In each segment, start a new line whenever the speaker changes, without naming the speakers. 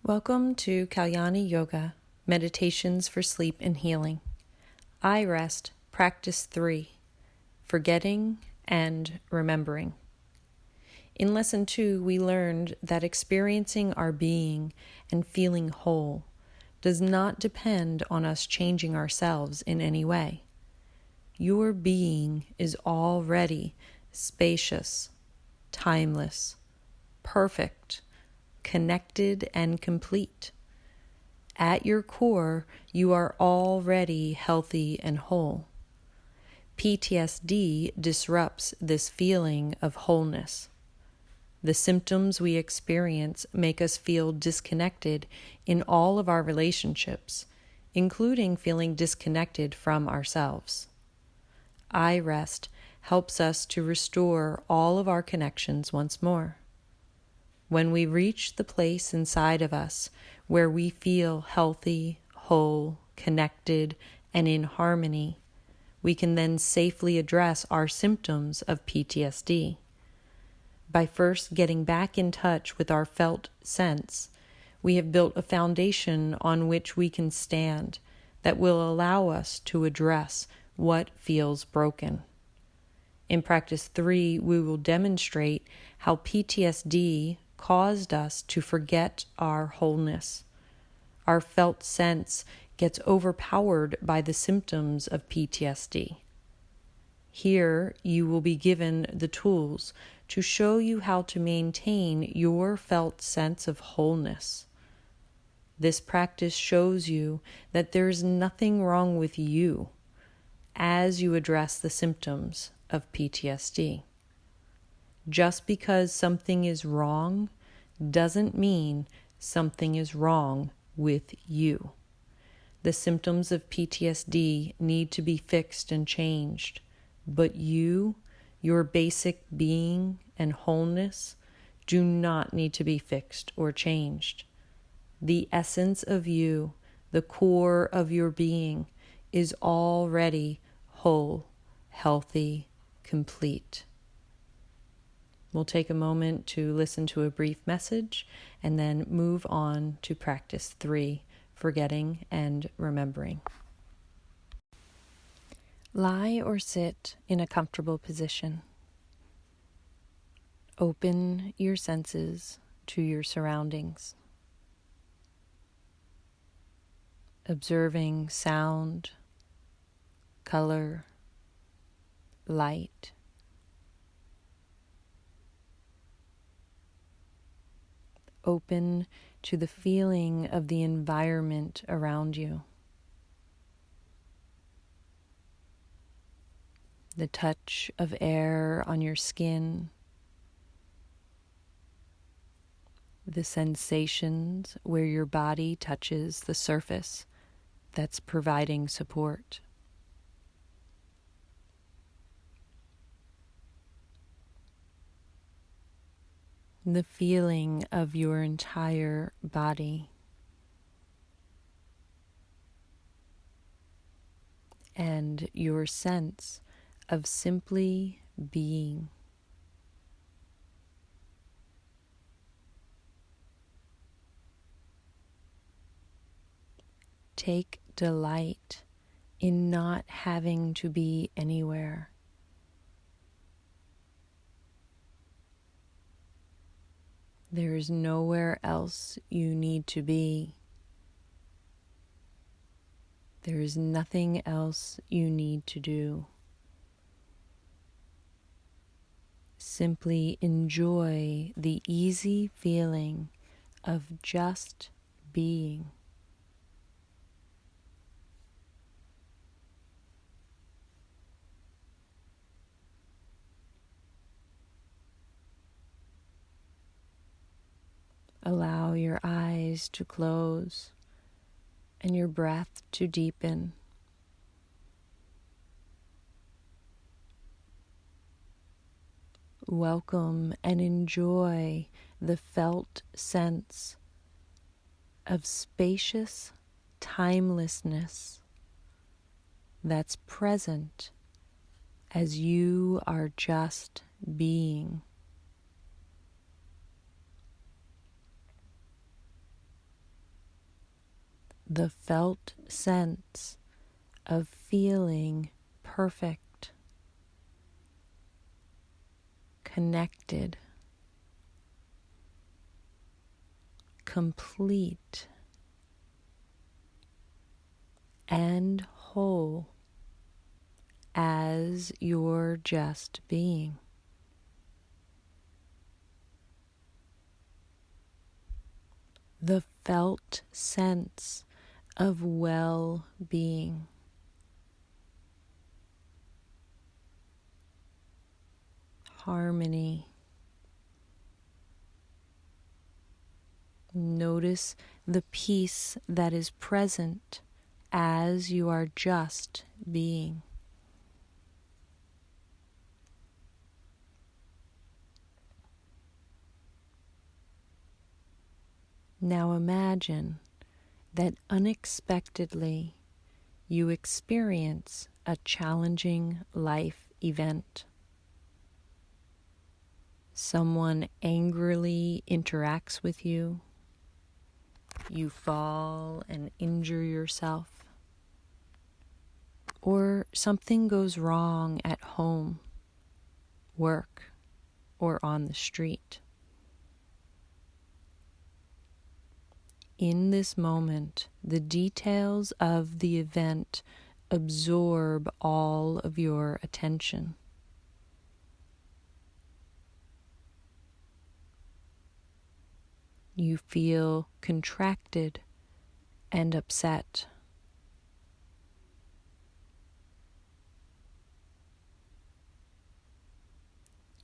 Welcome to Kalyani Yoga, Meditations for Sleep and Healing. iREST, Practice 3, Forgetting and Remembering. In Lesson 2, we learned that experiencing our being and feeling whole does not depend on us changing ourselves in any way. Your being is already spacious, timeless, perfect, connected, and complete. At your core, you are already healthy and whole. PTSD disrupts this feeling of wholeness. The symptoms we experience make us feel disconnected in all of our relationships, including feeling disconnected from ourselves. iREST helps us to restore all of our connections once more. When we reach the place inside of us where we feel healthy, whole, connected, and in harmony, we can then safely address our symptoms of PTSD. By first getting back in touch with our felt sense, we have built a foundation on which we can stand that will allow us to address what feels broken. In Practice 3, we will demonstrate how PTSD caused us to forget our wholeness. Our felt sense gets overpowered by the symptoms of PTSD. Here, you will be given the tools to show you how to maintain your felt sense of wholeness. This practice shows you that there is nothing wrong with you as you address the symptoms of PTSD. Just because something is wrong doesn't mean something is wrong with you. The symptoms of PTSD need to be fixed and changed, but you, your basic being and wholeness, do not need to be fixed or changed. The essence of you, the core of your being, is already whole, healthy, complete. We'll take a moment to listen to a brief message and then move on to Practice 3, Forgetting and Remembering. Lie or sit in a comfortable position. Open your senses to your surroundings. Observing sound, color, light. Open to the feeling of the environment around you. The touch of air on your skin. The sensations where your body touches the surface that's providing support. The feeling of your entire body. And your sense of simply being. Take delight in not having to be anywhere. There is nowhere else you need to be. There is nothing else you need to do. Simply enjoy the easy feeling of just being. Allow your eyes to close and your breath to deepen. Welcome and enjoy the felt sense of spacious timelessness that's present as you are just being. the felt sense of feeling perfect, connected, complete, and whole as you're just being. The felt sense of well-being. Harmony. Notice the peace that is present as you are just being. Now imagine that unexpectedly you experience a challenging life event. Someone angrily interacts with you. You fall and injure yourself. Or something goes wrong at home, work, or on the street. In this moment, the details of the event absorb all of your attention. You feel contracted and upset.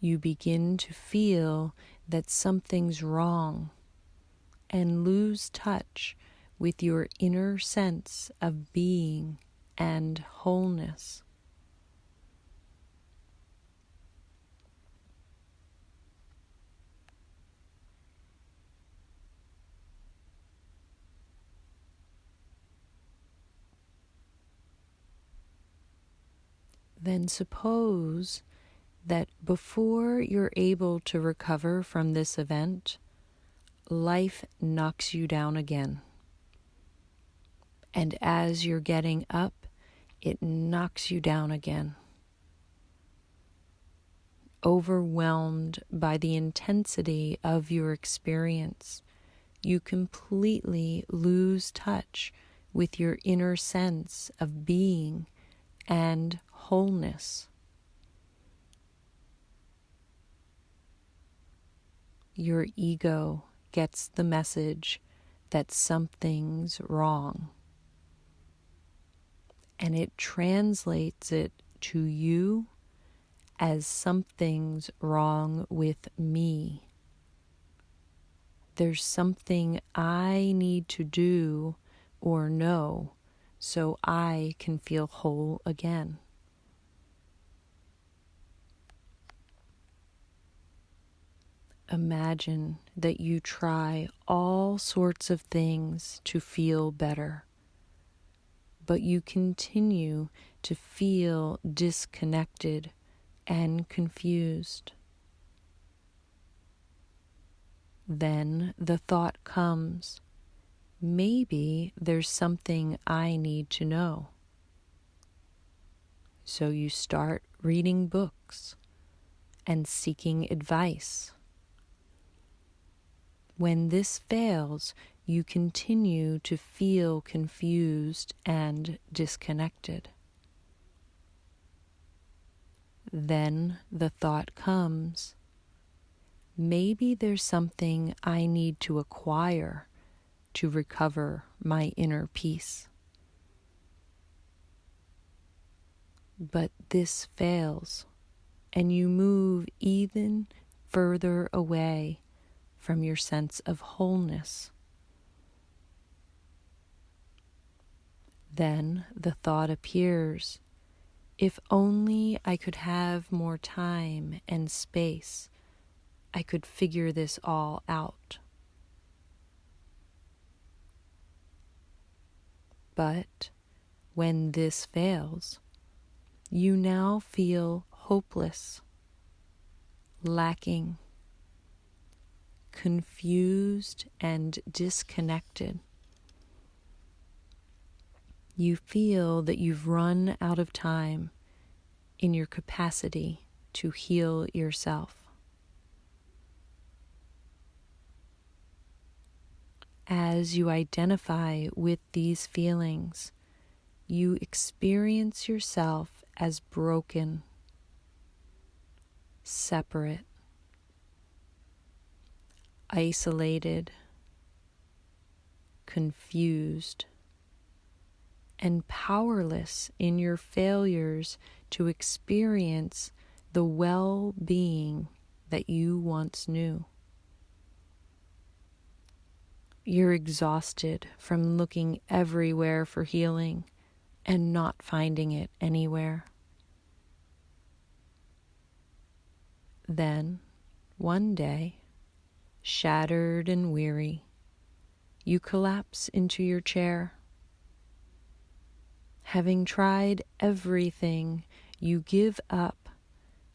You begin to feel that something's wrong and lose touch with your inner sense of being and wholeness. Then suppose that before you're able to recover from this event, life knocks you down again. And as you're getting up, it knocks you down again. Overwhelmed by the intensity of your experience, you completely lose touch with your inner sense of being and wholeness. Your ego gets the message that something's wrong, and it translates it to you as something's wrong with me. There's something I need to do or know so I can feel whole again. Imagine that you try all sorts of things to feel better, but you continue to feel disconnected and confused. Then the thought comes, maybe there's something I need to know. So you start reading books and seeking advice. When this fails, you continue to feel confused and disconnected. Then the thought comes, maybe there's something I need to acquire to recover my inner peace. But this fails, and you move even further away from your sense of wholeness. Then the thought appears, if only I could have more time and space, I could figure this all out. But when this fails, you now feel hopeless, lacking, confused, and disconnected. you feel that you've run out of time in your capacity to heal yourself. As you identify with these feelings, you experience yourself as broken, separate, isolated, confused, and powerless in your failures to experience the well-being that you once knew. You're exhausted from looking everywhere for healing and not finding it anywhere. Then, one day, shattered and weary, you collapse into your chair. Having tried everything, you give up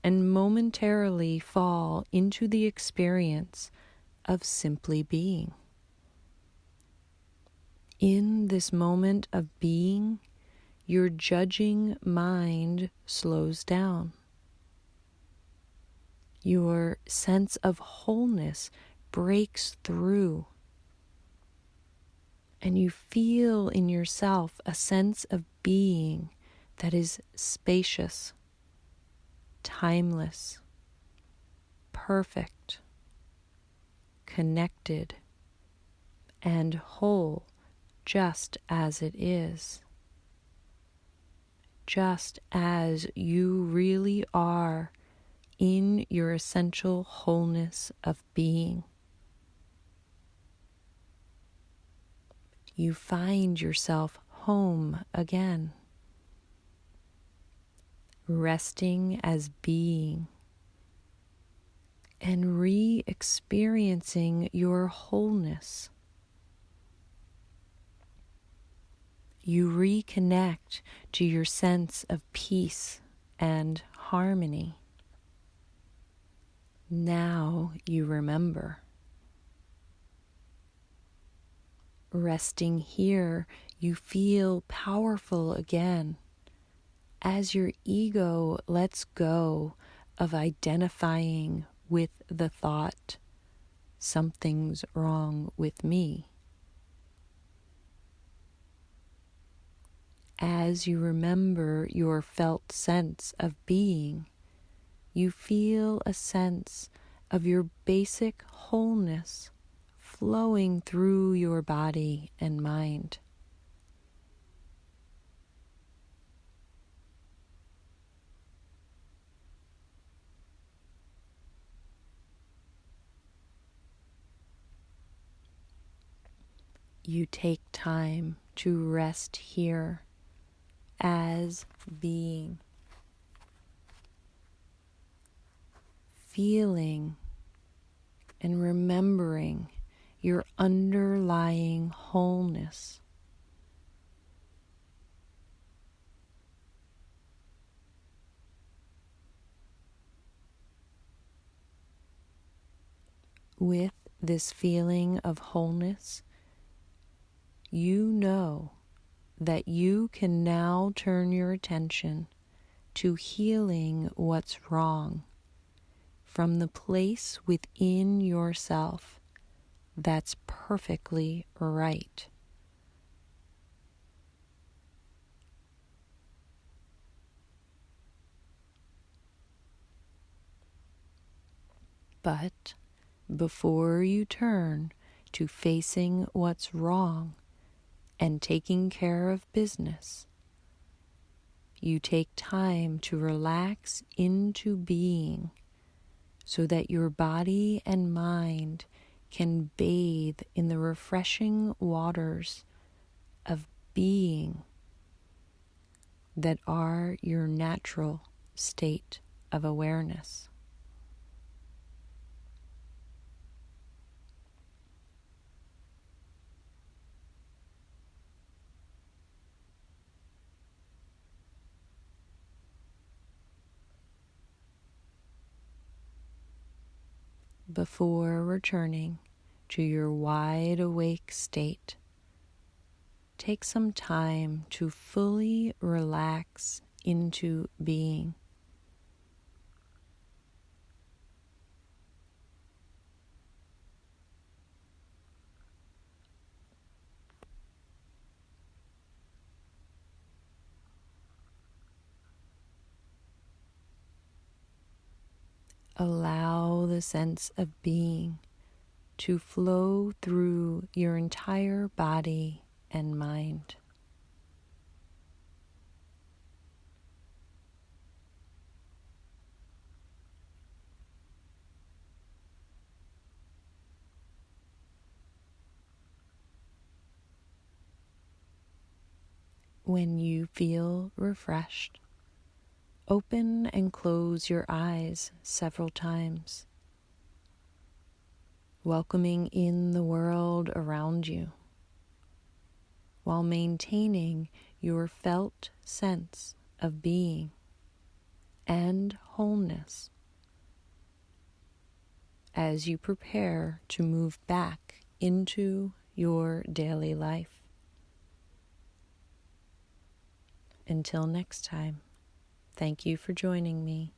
and momentarily fall into the experience of simply being. In this moment of being, your judging mind slows down. Your sense of wholeness breaks through, and you feel in yourself a sense of being that is spacious, timeless, perfect, connected, and whole just as it is. Just as you really are in your essential wholeness of being. You find yourself home again, resting as being, and re-experiencing your wholeness. You reconnect to your sense of peace and harmony. Now you remember. Resting here, you feel powerful again as your ego lets go of identifying with the thought, something's wrong with me. As you remember your felt sense of being, you feel a sense of your basic wholeness flowing through your body and mind. You take time to rest here as being, feeling and remembering your underlying wholeness. With this feeling of wholeness, you know that you can now turn your attention to healing what's wrong from the place within yourself that's perfectly right. But before you turn to facing what's wrong and taking care of business, you take time to relax into being so that your body and mind can bathe in the refreshing waters of being that are your natural state of awareness. Before returning to your wide awake state, take some time to fully relax into being. Allow the sense of being to flow through your entire body and mind. When you feel refreshed, open and close your eyes several times, welcoming in the world around you, while maintaining your felt sense of being and wholeness as you prepare to move back into your daily life. Until next time, thank you for joining me.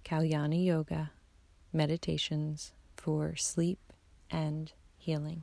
Kalyani Yoga, Meditations for Sleep and Healing.